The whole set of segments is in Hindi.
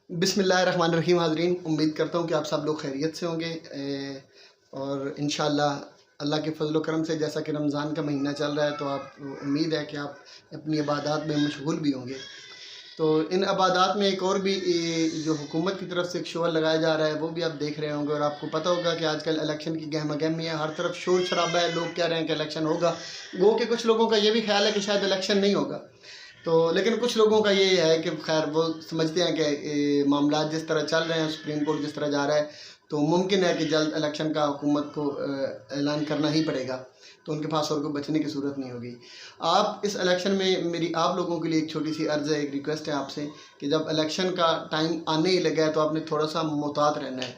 बिस्मिल्लाहिर्रहमानिर्रहीम। हाज़रीन, उम्मीद करता हूँ कि आप सब लोग खैरियत से होंगे और इंशाअल्लाह अल्लाह के फज़ल व करम से जैसा कि रमज़ान का महीना चल रहा है तो आप उम्मीद है कि आप अपनी इबादत में मशगूल भी होंगे। तो इन इबादत में एक और भी जो हुकूमत की तरफ से एक शोर लगाया जा रहा है वो भी आप देख रहे होंगे और आपको पता होगा कि आजकल इलेक्शन की गहमा-गहमी है, हर तरफ शोर शराबा है, लोग कह रहे हैं कि इलेक्शन होगा। गो कि कुछ लोगों का ये भी ख्याल है कि शायद इलेक्शन नहीं होगा। तो लेकिन कुछ लोगों का ये है कि खैर वो समझते हैं कि मामला जिस तरह चल रहे हैं, सुप्रीम कोर्ट जिस तरह जा रहा है, तो मुमकिन है कि जल्द इलेक्शन का हुकूमत को ऐलान करना ही पड़ेगा, तो उनके पास और कोई बचने की सूरत नहीं होगी। आप इस इलेक्शन में मेरी आप लोगों के लिए एक छोटी सी अर्ज़ है, एक रिक्वेस्ट है आपसे कि जब इलेक्शन का टाइम आने ही लगा है तो आपने थोड़ा सा मुहतात रहना है।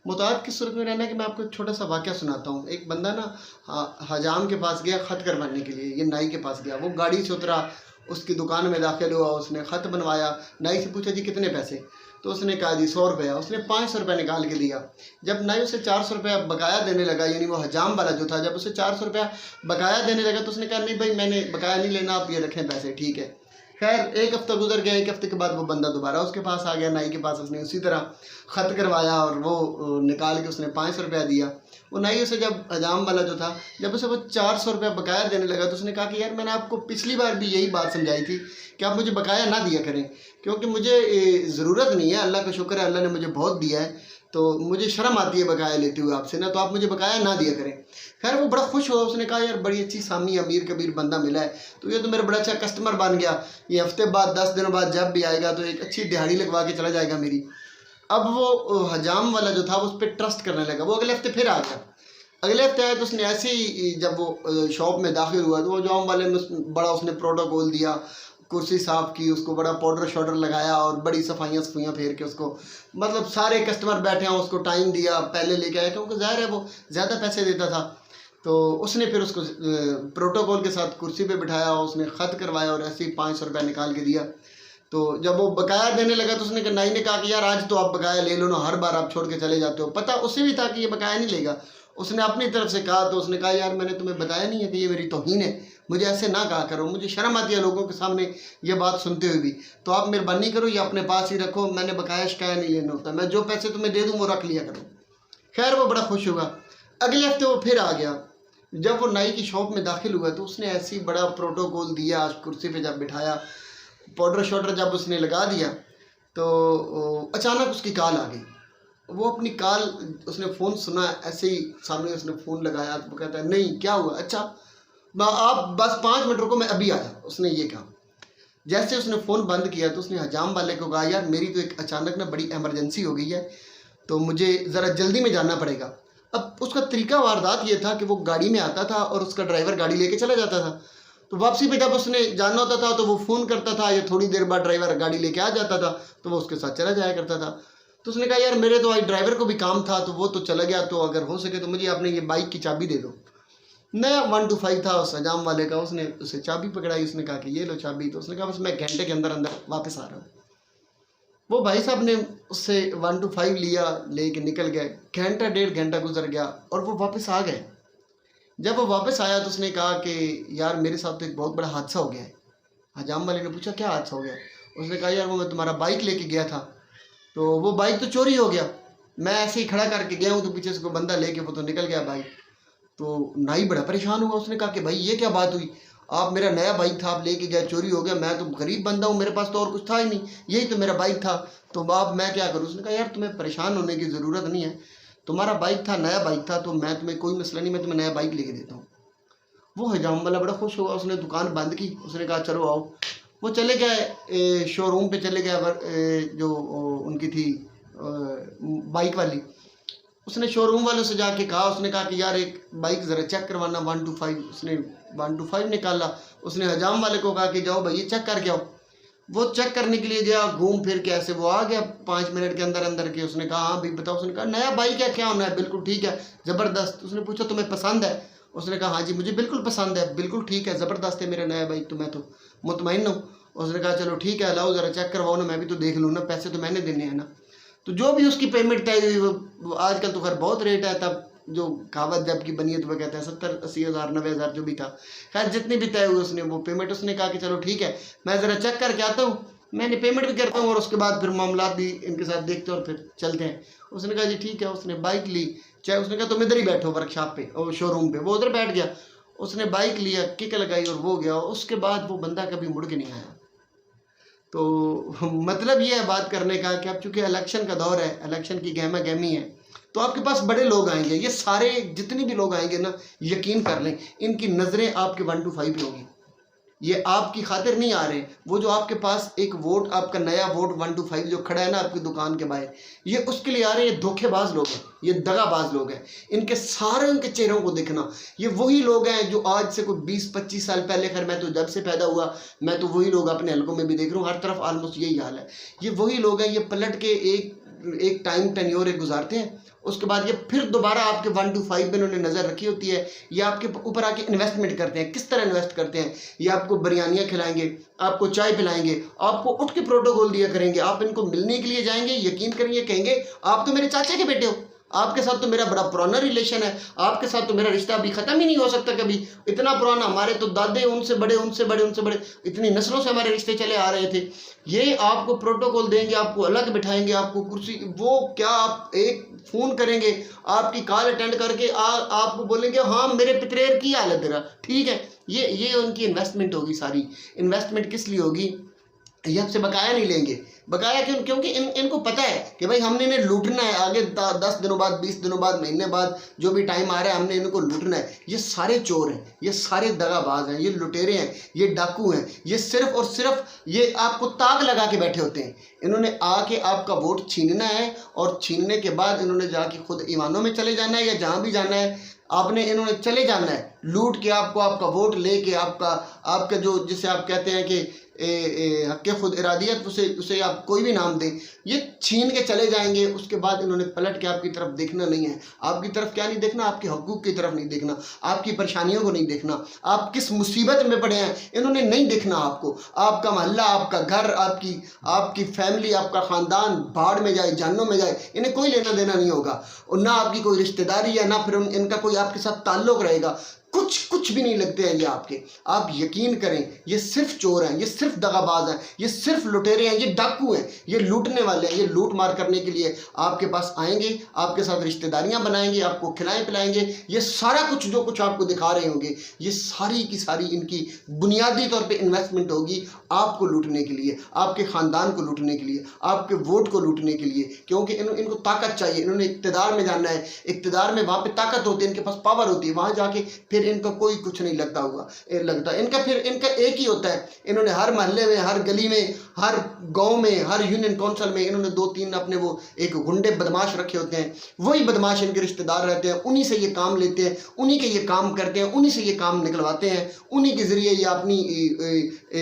मुहतात किस सूरत में रहना है कि मैं आपको एक छोटा सा वाक़या सुनाता हूँ। एक बंदा ना हजाम के पास गया ख़त करवाने के लिए, ये नाई के पास गया। वो गाड़ी से उतरा, उसकी दुकान में दाखिल हुआ, उसने ख़त बनवाया। नाई से पूछा जी कितने पैसे? तो उसने कहा जी 100 रुपया। उसने 500 रुपया निकाल के दिया। जब नाई उसे 400 रुपया बकाया देने लगा, यानी वो हजाम वाला जो था, जब उसे 400 रुपया बकाया देने लगा तो उसने कहा नहीं भाई मैंने बकाया नहीं लेना, आप ये रखें पैसे, ठीक है। खैर एक हफ़्ता गुजर गया, एक हफ़्ते के बाद वो बंदा दोबारा उसके पास आ गया, नाई के पास। उसने उसी तरह ख़त करवाया और वो निकाल के उसने 500 रुपया दिया। वो नाई उसे जब हजाम वाला जो था, जब उसे वो 400 रुपया बकाया देने लगा तो उसने कहा कि यार मैंने आपको पिछली बार भी यही बात समझाई थी कि आप मुझे बकाया ना दिया करें, क्योंकि मुझे ज़रूरत नहीं है, अल्लाह का शुक्र है अल्लाह ने मुझे बहुत दिया है, तो मुझे शर्म आती है बकाया लेते हुए आपसे ना, तो आप मुझे बकाया ना दिया करें। खैर वो बड़ा खुश हुआ, उसने कहा यार बड़ी अच्छी सामी अमीर कबीर बंदा मिला है, तो ये तो मेरा बड़ा अच्छा कस्टमर बन गया, ये हफ्ते बाद 10 दिनों बाद जब भी आएगा तो एक अच्छी दिहाड़ी लगवा के चला जाएगा मेरी। अब वो हजाम वाला जो था वो उस पर ट्रस्ट करने लगा। वो अगले हफ्ते फिर आ गया। अगले हफ्ते आया तो उसने ऐसे ही जब वो शॉप में दाखिल हुआ तो वो हजाम वाले में बड़ा उसने प्रोटोकॉल दिया, कुर्सी साफ़ की, उसको बड़ा पाउडर शाउडर लगाया और बड़ी सफाइयाँ फेर के उसको, मतलब सारे कस्टमर बैठे हों उसको टाइम दिया, पहले लेके आया क्योंकि ज़ाहिर है वो ज़्यादा पैसे देता था। तो उसने फिर उसको प्रोटोकॉल के साथ कुर्सी पे बिठाया, उसने ख़त करवाया और ऐसे ही 500 रुपया निकाल के दिया। तो जब वो बकाया देने लगा तो उसने नाई ने कहा कि यार आज तो आप बकाया ले लो ना, हर बार आप छोड़ के चले जाते हो। पता उसे भी था कि ये बकाया नहीं लेगा। उसने अपनी तरफ से कहा तो उसने कहा यार मैंने तुम्हें बताया नहीं है कि ये मेरी तौहीन है, मुझे ऐसे ना कहा करो, मुझे शर्म आती है लोगों के सामने ये बात सुनते हुए भी, तो आप मेहरबानी करो ये अपने पास ही रखो, मैंने बकाया शिकाया नहीं लेना होता, मैं जो पैसे तुम्हें दे दूँ वो रख लिया करो। खैर वो बड़ा खुश हुआ। अगले हफ्ते वो फिर आ गया। जब वो नाई की शॉप में दाखिल हुआ तो उसने ऐसे ही बड़ा प्रोटोकॉल दिया, कुर्सी पे जब बिठाया, पाउडर शाउडर जब उसने लगा दिया तो अचानक उसकी कॉल आ गई। वो अपनी कॉल उसने फ़ोन सुना, ऐसे ही सामने उसने फ़ोन लगाया तो वो कहता है नहीं क्या हुआ, अच्छा आप बस 5 मिनट रुको मैं अभी आया, उसने ये कहा। जैसे उसने फ़ोन बंद किया तो उसने हजाम वाले को कहा यार मेरी तो एक अचानक ना बड़ी इमरजेंसी हो गई है, तो मुझे ज़रा जल्दी में जाना पड़ेगा। अब उसका तरीका वारदात ये था कि वो गाड़ी में आता था और उसका ड्राइवर गाड़ी लेके चला जाता था। तो वापसी पे जब उसने जाना होता था तो वो फ़ोन करता था, या थोड़ी देर बाद ड्राइवर गाड़ी लेके आ जाता था तो वो उसके साथ चला जाया करता था। तो उसने कहा यार मेरे तो आज ड्राइवर को भी काम था तो वो तो चला गया, तो अगर हो सके तो मुझे अपने ये बाइक की चाबी दे दो। नया 125 था उस हजाम वाले का। उसने उसे चाबी पकड़ाई, उसने कहा कि ये लो चाबी। तो उसने कहा बस मैं घंटे के अंदर अंदर वापस आ रहा हूँ। वो भाई साहब ने उससे 125 लिया, लेके निकल गए। घंटा 1.5 घंटा गुजर गया और वो वापस आ गए। जब वो वापस आया तो उसने कहा कि यार मेरे साथ तो एक बहुत बड़ा हादसा हो गया है। हजाम वाले ने पूछा क्या हादसा हो गया? उसने कहा यार वो मैं तुम्हारा बाइक लेके गया था तो वो बाइक तो चोरी हो गया, मैं ऐसे ही खड़ा करके गया हूँ तो पीछे से कोई बंदा लेके वो तो निकल गया बाइक। तो नाई बड़ा परेशान हुआ। उसने कहा कि भाई ये क्या बात हुई, आप मेरा नया बाइक था आप लेके गए, चोरी हो गया, मैं तो गरीब बंदा हूँ, मेरे पास तो और कुछ था ही नहीं, यही तो मेरा बाइक था, तो अब मैं क्या करूँ? उसने कहा यार तुम्हें परेशान होने की ज़रूरत नहीं है, तुम्हारा बाइक था, नया बाइक था, तो मैं तुम्हें कोई मसला नहीं, मैं तुम्हें नया बाइक लेके देता हूँ। वो हजाम वाला बड़ा खुश हुआ, उसने दुकान बंद की, उसने कहा चलो आओ। वो चले गए शोरूम पे चले गए, जो उनकी थी बाइक वाली। उसने शोरूम वाले से जाके कहा, उसने कहा कि यार एक बाइक ज़रा चेक करवाना 125। उसने 125 निकाला। उसने हजाम वाले को कहा कि जाओ भाई ये चेक करके आओ। वो चेक करने के लिए गया, घूम फिर के ऐसे वो आ गया 5 मिनट के अंदर अंदर के। उसने कहा हाँ भाई बताओ। उसने कहा नया बाइक है, क्या होना है, बिल्कुल ठीक है, ज़बरदस्त। उसने पूछा तुम्हें पसंद है? उसने कहा हाँ जी मुझे बिल्कुल पसंद है, बिल्कुल ठीक है, ज़बरदस्त है मेरा नया बाइक, तो मैं तो मुतमईन हूँ। उसने कहा चलो ठीक है लाओ ज़रा चेक करवाओ ना, मैं भी तो देख लूँ ना, पैसे तो मैंने देने हैं ना। तो जो भी उसकी पेमेंट तय हुई, वो आजकल तो खैर बहुत रेट है, तब जो कहावत जब की बनी है तो वह कहते हैं 70-80 हज़ार 90 हज़ार जो भी था, खैर जितनी भी तय हुई उसने वो पेमेंट, उसने कहा कि चलो ठीक है मैं ज़रा चेक करके आता हूँ। मैंने पेमेंट भी करता हूँ और उसके बाद फिर मामला भी इनके साथ देखते हैं और फिर चलते हैं। उसने कहा जी ठीक है। उसने बाइक ली, चाहे उसने कहा तुम इधर ही बैठो वर्कशॉप पे और शोरूम पे, वो उधर बैठ गया। उसने बाइक लिया, किक लगाई और वो गया। उसके बाद वो बंदा कभी मुड़ के नहीं आया। तो मतलब ये है बात करने का कि अब चूंकि इलेक्शन का दौर है, इलेक्शन की गहमा गहमी है, तो आपके पास बड़े लोग आएंगे। ये सारे जितने भी लोग आएंगे ना, यकीन कर लें इनकी नज़रें आपके 1 to 5 पे होगी। ये आपकी खातिर नहीं आ रहे। वो जो आपके पास एक वोट, आपका नया वोट 1 to 5 जो खड़ा है ना आपकी दुकान के बाहर, ये उसके लिए आ रहे हैं। ये धोखेबाज लोग हैं, ये दगाबाज लोग हैं। इनके सारे उनके चेहरों को देखना, ये वही लोग हैं जो आज से कोई 20-25 साल पहले, खैर मैं तो जब से पैदा हुआ मैं तो वही लोग अपने हलकों में भी देख रहा हूँ, हर तरफ ऑलमोस्ट यही हाल है। ये वही लोग हैं। ये पलट के एक टाइम टेन्योर गुजारते हैं, उसके बाद ये फिर दोबारा आपके 1 to 5 पे इन्होंने नज़र रखी होती है। ये आपके ऊपर आके इन्वेस्टमेंट करते हैं। किस तरह इन्वेस्ट करते हैं? ये आपको बिरयानियाँ खिलाएंगे, आपको चाय पिलाएंगे, आपको उठ के प्रोटोकॉल दिया करेंगे। आप इनको मिलने के लिए जाएंगे, यकीन करेंगे, कहेंगे आप तो मेरे चाचा के बेटे हो, आपके साथ तो मेरा बड़ा पुराना रिलेशन है, आपके साथ तो मेरा रिश्ता अभी ख़त्म ही नहीं हो सकता कभी, इतना पुराना, हमारे तो दादे उनसे बड़े उनसे बड़े उनसे बड़े, इतनी नस्लों से हमारे रिश्ते चले आ रहे थे। ये आपको प्रोटोकॉल देंगे, आपको अलग बिठाएंगे, आपको कुर्सी, वो क्या, आप एक फ़ोन करेंगे, आपकी कॉल अटेंड करके आपको बोलेंगे हाँ मेरे पितरेर की हाल है तेरा, ठीक है। ये उनकी इन्वेस्टमेंट होगी सारी। इन्वेस्टमेंट किस लिए होगी? ये आपसे बकाया नहीं लेंगे। बकाया क्यों? क्योंकि इनको पता है कि भाई हमने इन्हें लूटना है। आगे 10 दिनों बाद, 20 दिनों बाद, महीने बाद, जो भी टाइम आ रहा है, हमने इनको लूटना है। ये सारे चोर हैं, ये सारे दगाबाज हैं, ये लुटेरे हैं, ये डाकू हैं। ये सिर्फ और सिर्फ ये आपको ताक लगा के बैठे होते हैं। इन्होंने आके आपका वोट छीनना है और छीनने के बाद इन्होंने जाके खुद ईवानों में चले जाना है या जहाँ भी जाना है आपने, इन्होंने चले जाना है लूट के आपको, आपका वोट लेके, आपका जो जिसे आप कहते हैं कि हक़ खुद इरादियत, उसे आप कोई भी नाम दें, ये छीन के चले जाएंगे। उसके बाद इन्होंने पलट के आपकी तरफ देखना नहीं है। आपकी तरफ क्या नहीं देखना? आपके हकूक़ की तरफ नहीं देखना, आपकी परेशानियों को नहीं देखना, आप किस मुसीबत में पड़े हैं इन्होंने नहीं देखना आपको। आपका मोहल्ला, आपका घर, आपकी फैमिली, आपका ख़ानदान भाड़ में जाए, जहन्नुम में जाए, इन्हें कोई लेना देना नहीं होगा। और ना आपकी कोई रिश्तेदारी है, ना फिर इनका कोई आपके साथ ताल्लुक़ रहेगा। कुछ भी नहीं लगते हैं ये आपके। आप यकीन करें, ये सिर्फ चोर हैं, ये सिर्फ दगाबाज हैं, ये सिर्फ लुटेरे हैं, ये डाकू हैं, ये लूटने वाले हैं। ये लूट मार करने के लिए आपके पास आएंगे, आपके साथ रिश्तेदारियां बनाएंगे, आपको खिलाएं पिलाएंगे। ये सारा कुछ जो कुछ आपको दिखा रहे होंगे, ये सारी की सारी इनकी बुनियादी तौर पे इन्वेस्टमेंट होगी आपको लूटने के लिए, आपके ख़ानदान को लूटने के लिए, आपके वोट को लूटने के लिए। क्योंकि इनको ताकत चाहिए, इन्होंने इक़्तिदार में जाना है। इक़्तिदार में वहाँ पर ताकत होती है, इनके पास पावर होती है, वहाँ जाके फिर इनका कोई कुछ नहीं लगता इनका एक ही होता है। इन्होंने हर मोहल्ले में, हर गली में, हर गांव में, हर यूनियन काउंसिल में इन्होंने 2-3 अपने वो एक गुंडे बदमाश रखे होते हैं। वही बदमाश इनके रिश्तेदार रहते हैं, उन्हीं से ये काम लेते हैं, उन्हीं के ये काम करते हैं, उन्हीं से ये काम निकलवाते हैं। उन्हीं के ज़रिए ये अपनी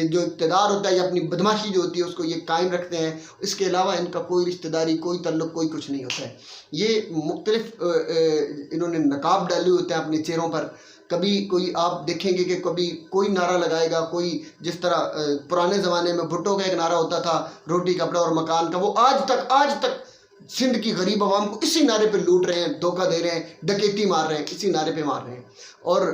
जो इक़्तिदार होता है या अपनी बदमाशी जो होती है उसको ये कायम रखते हैं। इसके अलावा इनका कोई रिश्तेदारी, कोई तल्लुक़, कोई कुछ नहीं होता है। ये मुख्तलिफ इन्होंने नकाब डाले होते हैं अपने चेहरों पर। कभी कोई आप देखेंगे कि कभी कोई नारा लगाएगा, कोई जिस तरह पुराने ज़माने में भुट्टो का एक नारा होता था, रोटी कपड़ा और मकान का, वो आज तक सिंध की गरीब आवाम को इसी नारे पे लूट रहे हैं, धोखा दे रहे हैं, डकैती मार रहे हैं, इसी नारे पे मार रहे हैं। और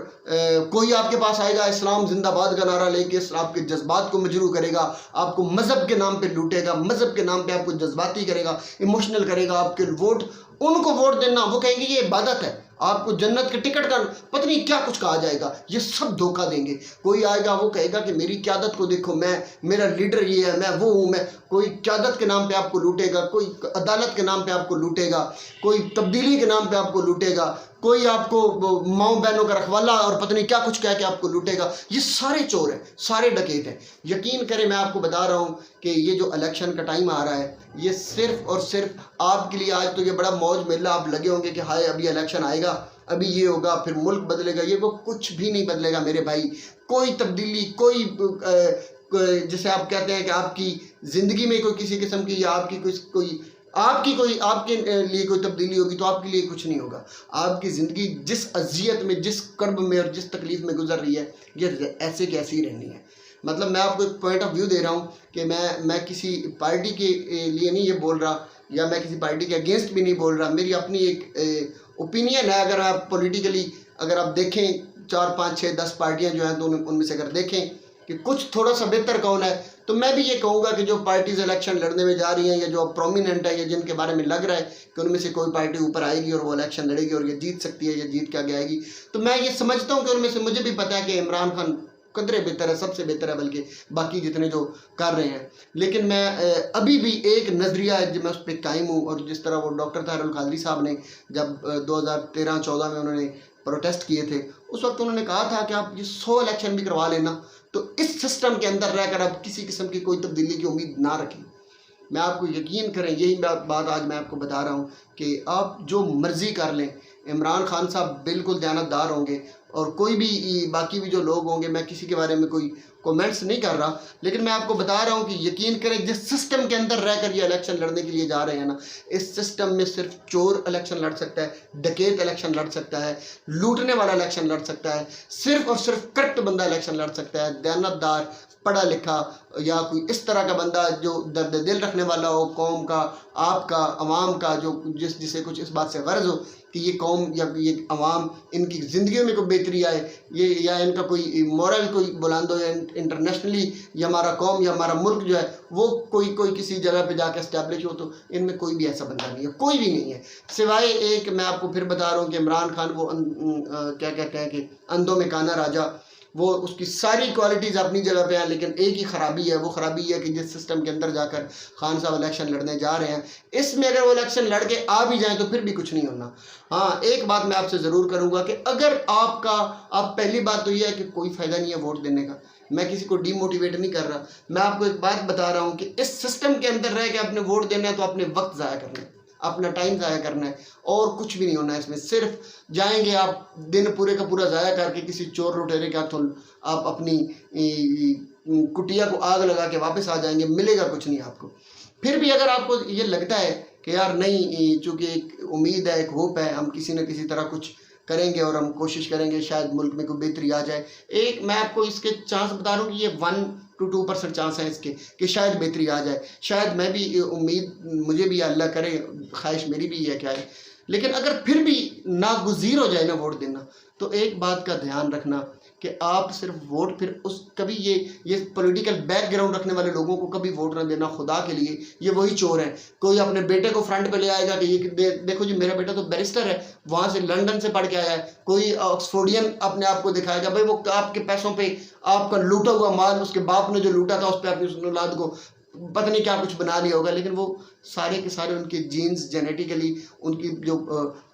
कोई आपके पास आएगा इस्लाम जिंदाबाद का नारा लेके, आपके जज्बात को मजरू करेगा, आपको मज़हब के नाम पे लूटेगा, मज़हब के नाम पे आपको जज्बाती करेगा, इमोशनल करेगा। आपके वोट, उनको वोट देना, वो कहेंगे ये इबादत है, आपको जन्नत के टिकट का पता नहीं क्या कुछ कहा जाएगा। ये सब धोखा देंगे। कोई आएगा वो कहेगा कि मेरी क़यादत को देखो, मेरा लीडर ये है, मैं वो हूँ, मैं। कोई क़यादत के नाम पे आपको लूटेगा, कोई अदालत के नाम पे आपको लूटेगा, कोई तब्दीली के नाम पे आपको लूटेगा, कोई आपको माओ बहनों का रखवाला और पता नहीं क्या कुछ कह के आपको लूटेगा। ये सारे चोर हैं, सारे डकैत हैं। यकीन करें, मैं आपको बता रहा हूँ कि ये जो इलेक्शन का टाइम आ रहा है, ये सिर्फ और सिर्फ आपके लिए। आज तो ये बड़ा मौज मेला, आप लगे होंगे कि हाय अभी इलेक्शन आएगा, अभी ये होगा, फिर मुल्क बदलेगा। ये वो कुछ भी नहीं बदलेगा मेरे भाई। कोई तब्दीली, कोई जिसे आप कहते हैं कि आपकी ज़िंदगी में कोई किसी किस्म की या आपकी आपके लिए कोई तब्दीली होगी तो आपके लिए कुछ नहीं होगा। आपकी ज़िंदगी जिस अजियत में, जिस कर्ब में और जिस तकलीफ़ में गुजर रही है, ये ऐसे की ऐसी ही रहनी है। मतलब मैं आपको एक पॉइंट ऑफ व्यू दे रहा हूँ कि मैं किसी पार्टी के लिए नहीं ये बोल रहा, या मैं किसी पार्टी के अगेंस्ट भी नहीं बोल रहा। मेरी अपनी एक ओपिनियन है। अगर आप पॉलिटिकली अगर आप देखें 4, 5, 6, 10 पार्टियाँ जो हैं तो उनमें से अगर देखें कि कुछ थोड़ा सा बेहतर कौन है, तो मैं भी ये कहूँगा कि जो पार्टीज इलेक्शन लड़ने में जा रही हैं या जो अब प्रोमिनेंट है या जिनके बारे में लग रहा है कि उनमें से कोई पार्टी ऊपर आएगी और वो इलेक्शन लड़ेगी और ये जीत सकती है या जीत के आगे आएगी, तो मैं ये समझता हूँ कि उनमें से मुझे भी पता है कि इमरान खान कदरे बेहतर है, सबसे बेहतर है बल्कि बाकी जितने जो कर रहे हैं। लेकिन मैं अभी भी एक नज़रिया है जो मैं उस पर कायम हूँ, और जिस तरह वो डॉक्टर ताहिर अल कादरी साहब ने जब 2013-14 में उन्होंने प्रोटेस्ट किए थे, उस वक्त उन्होंने कहा था कि आप ये 100 इलेक्शन भी करवा लेना, तो इस सिस्टम के अंदर रहकर आप किसी किस्म की कोई तब्दीली की उम्मीद ना रखें। मैं आपको यकीन करें, यही बात आज मैं आपको बता रहा हूँ कि आप जो मर्ज़ी कर लें, इमरान खान साहब बिल्कुल दयानतदार होंगे, और कोई भी बाकी भी जो लोग होंगे, मैं किसी के बारे में कोई कमेंट्स नहीं कर रहा, लेकिन मैं आपको बता रहा हूँ कि यकीन करें जिस सिस्टम के अंदर रहकर ये इलेक्शन लड़ने के लिए जा रहे हैं ना, इस सिस्टम में सिर्फ चोर इलेक्शन लड़ सकता है, डकैत इलेक्शन लड़ सकता है, लूटने वाला इलेक्शन लड़ सकता है, सिर्फ और सिर्फ करप्ट बंदा इलेक्शन लड़ सकता है। दयानतदार, पढ़ा लिखा या कोई इस तरह का बंदा जो दर्द दिल रखने वाला हो कौम का, आपका, अवाम का, जो जिसे कुछ इस बात से गर्ज हो कि ये कौम या ये अवाम इनकी ज़िंदगी में कोई बेहतरी आए, ये या इनका कोई मॉरल कोई बुलंद हो, या इंटरनेशनली या हमारा कौम या हमारा मुल्क जो है वो कोई किसी जगह पे जाकर इस्टेब्लिश हो, तो इनमें कोई भी ऐसा बंदा नहीं है, कोई भी नहीं है, सिवाय एक मैं आपको फिर बता रहा हूँ कि इमरान खान वो क्या कहते हैं कि अंधों में काना राजा, वो उसकी सारी क्वालिटीज़ अपनी जगह पे हैं, लेकिन एक ही ख़राबी है, वो ख़राबी है कि जिस सिस्टम के अंदर जाकर खान साहब इलेक्शन लड़ने जा रहे हैं, इसमें अगर वो इलेक्शन लड़ के आ भी जाएं तो फिर भी कुछ नहीं होना। हाँ, एक बात मैं आपसे ज़रूर करूँगा कि अगर आप पहली बात तो ये है कि कोई फ़ायदा नहीं है वोट देने का, मैं किसी को डीमोटिवेट नहीं कर रहा, मैं आपको एक बात बता रहा हूँ कि इस सिस्टम के अंदर रह के आपने वोट देना है तो अपने वक्त ज़ाया करना है, अपना टाइम ज़ाया करना है, और कुछ भी नहीं होना है इसमें। सिर्फ जाएंगे आप दिन पूरे का पूरा ज़ाया करके किसी चोर लुटेरे के हाथों आप अपनी कुटिया को आग लगा के वापस आ जाएंगे, मिलेगा कुछ नहीं आपको। फिर भी अगर आपको ये लगता है कि यार नहीं, चूँकि एक उम्मीद है, एक होप है, हम किसी न किसी तरह कुछ करेंगे और हम कोशिश करेंगे शायद मुल्क में कोई बेहतरी आ जाए, एक मैं आपको इसके चांस बता रहा हूँ कि ये 1 to 2% चांस है इसके कि शायद बेहतरी आ जाए, शायद मैं भी उम्मीद मुझे भी अल्लाह करे, ख्वाहिश मेरी भी है क्या है। लेकिन अगर फिर भी नागुज़ीर हो जाए ना वोट देना, तो एक बात का ध्यान रखना कि आप सिर्फ वोट फिर उस कभी ये पॉलिटिकल बैकग्राउंड रखने वाले लोगों को कभी वोट ना देना, खुदा के लिए। ये वही चोर हैं, कोई अपने बेटे को फ्रंट पे ले आएगा कि ये देखो जी मेरा बेटा तो बैरिस्टर है, वहाँ से लंदन से पढ़ के आया है, कोई ऑक्सफोर्डियन अपने आप को दिखाएगा, भाई वो आपके पैसों पे आपका लूटा हुआ माल उसके बाप ने जो लूटा था उस पर अपनी औलाद को पता नहीं क्या कुछ बना लिया होगा, लेकिन वो सारे के सारे उनके जीन्स जेनेटिकली, उनकी जो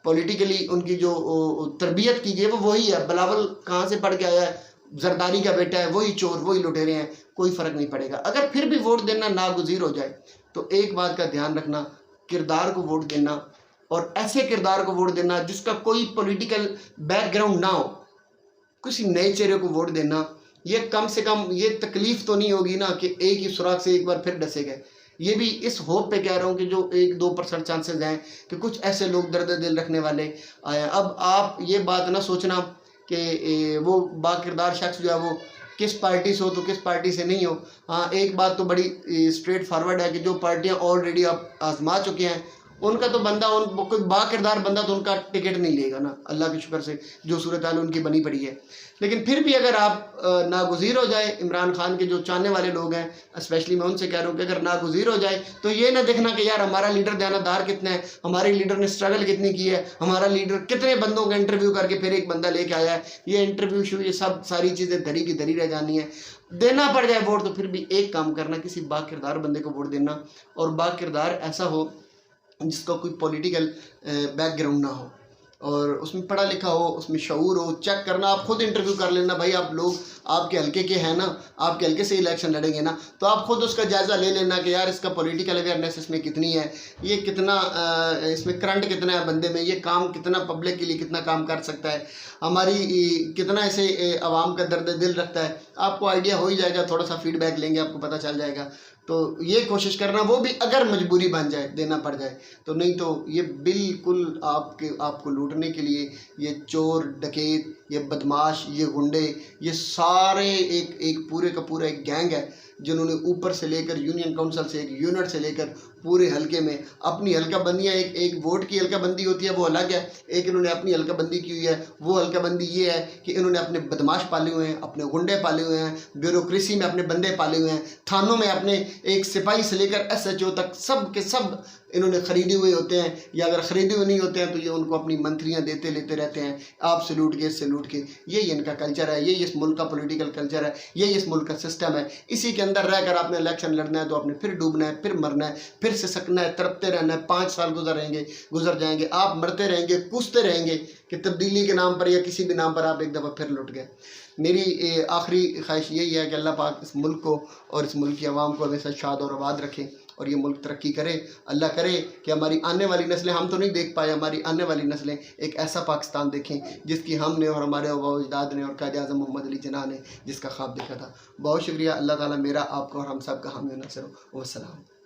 पॉलिटिकली उनकी जो तरबियत की गई है वो वही है। बिलावल कहाँ से पढ़ के आया है, जरदारी का बेटा है, वही चोर वही लुटेरे हैं, कोई फ़र्क नहीं पड़ेगा। अगर फिर भी वोट देना नागुज़ीर हो जाए तो एक बात का ध्यान रखना, किरदार को वोट देना, और ऐसे किरदार को वोट देना जिसका कोई पॉलिटिकल बैकग्राउंड ना हो, किसी नए चेहरे को वोट देना। ये कम से कम ये तकलीफ तो नहीं होगी ना कि एक ही सुराख से एक बार फिर डसे गए। ये भी इस होप पे कह रहा हूँ कि जो 1-2% चांसेस हैं कि कुछ ऐसे लोग दर्द दिल रखने वाले आए। अब आप ये बात ना सोचना कि वो बाकिरदार शख्स जो है वो किस पार्टी से हो तो किस पार्टी से नहीं हो। हाँ, एक बात तो बड़ी स्ट्रेट फॉरवर्ड है कि जो पार्टियाँ ऑलरेडी आप आजमा चुके हैं उनका तो बंदा कोई बाकिरदार बंदा तो उनका टिकट नहीं लेगा ना, अल्लाह के शुक्र से जो सूरत हाल उनकी बनी पड़ी है। लेकिन फिर भी अगर आप नागुज़ीर हो जाए, इमरान खान के जो चाहने वाले लोग हैं, स्पेशली मैं उनसे कह रहा हूँ कि अगर नागुज़ीर हो जाए तो ये ना देखना कि यार हमारा लीडर दयानतदार कितना है, हमारे लीडर ने स्ट्रगल कितनी की है, हमारा लीडर कितने बंदों का इंटरव्यू करके फिर एक बंदा लेके आया है, ये इंटरव्यू शू ये सब सारी चीज़ें धरी की धरी रह जानी है। देना पड़ जाए वोट तो फिर भी एक काम करना, किसी बाकिरदार बंदे को वोट देना, और बाकिरदार ऐसा हो जिसका कोई पॉलिटिकल बैकग्राउंड ना हो और उसमें पढ़ा लिखा हो, उसमें शऊर हो। चेक करना, आप खुद इंटरव्यू कर लेना, भाई आप लोग आपके हल्के के हैं ना, आपके हल्के से इलेक्शन लड़ेंगे ना, तो आप खुद उसका जायज़ा ले लेना कि यार इसका पॉलिटिकल अवेयरनेस इसमें कितनी है, ये कितना इसमें करंट कितना है बंदे में, ये काम कितना पब्लिक के लिए कितना काम कर सकता है, हमारी कितना ऐसे आवाम का दर्द दिल रखता है। आपको आइडिया हो ही जाएगा, थोड़ा सा फीडबैक लेंगे आपको पता चल जाएगा। तो ये कोशिश करना, वो भी अगर मजबूरी बन जाए देना पड़ जाए तो, नहीं तो ये बिल्कुल आपको लूटने के लिए ये चोर डकैत, ये बदमाश, ये गुंडे, ये सारे एक पूरे का पूरा एक गैंग है जिन्होंने ऊपर से लेकर यूनियन काउंसिल से एक यूनिट से लेकर पूरे हलके में अपनी हल्काबंदियाँ, एक वोट की हल्काबंदी होती है वो अलग है, एक इन्होंने अपनी हल्काबंदी की हुई है। वो हल्काबंदी ये है कि इन्होंने अपने बदमाश पाले हुए हैं, अपने गुंडे पाले हुए हैं, ब्यूरोक्रेसी में अपने बंदे पाले हुए हैं, थानों में अपने एक सिपाही से लेकर SHO तक सब के सब इन्होंने ख़रीदे हुए होते हैं, या अगर ख़रीदे हुए नहीं होते हैं तो ये उनको अपनी मंत्रियाँ देते लेते रहते हैं, आप से लूट के इससे लूट के। यही इनका कल्चर है, यही इस मुल्क का पॉलिटिकल कल्चर है, यही इस मुल्क का सिस्टम है। इसी के अंदर रहकर आपने इलेक्शन लड़ना है तो आपने फिर डूबना है, फिर मरना है, फिर सिसकना है, तड़पते रहना है। 5 साल गुजर जाएंगे, आप मरते रहेंगे, कूदते रहेंगे कि तब्दीली के नाम पर या किसी भी नाम पर आप एक दफ़ा फिर लुट गए। मेरी आखिरी ख्वाहिश यही है कि अल्लाह पाक इस मुल्क को और इस मुल्क की आवाम को हमेशा शाद और आबाद रखे और ये मुल्क तरक्की करे। अल्लाह करे कि हमारी आने वाली नस्लें, हम तो नहीं देख पाए, हमारी आने वाली नस्लें एक ऐसा पाकिस्तान देखें जिसकी हमने और हमारे आबा-ओ-अजदाद ने और कायद-ए-आज़म मोहम्मद अली जिन्ना ने जिसका ख्वाब देखा था। बहुत शुक्रिया। अल्लाह ताला मेरा, आपका और हम सब का हामी और नासिर हो। वस्सलाम।